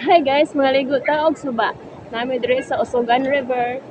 Hi guys, mga ligo ta og suba. Nami diri sa Usogan River.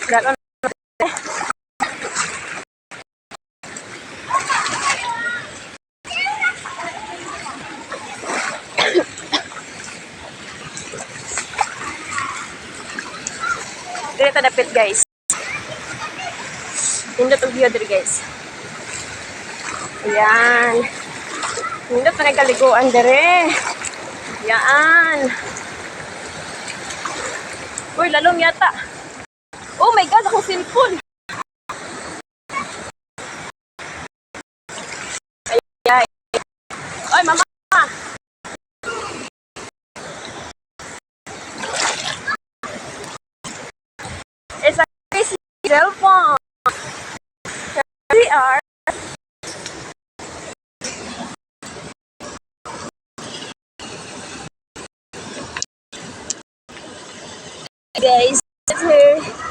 Dagan diri ta dapit guys. Nindot og view diri guys. Ayan. Nindot pa nagkaliguan diri. Yan. Uy, lalong yata. Oh my God, akong cellphone. Ay, oy, mama. It's a crazy cellphone. CR. Guys, it's here.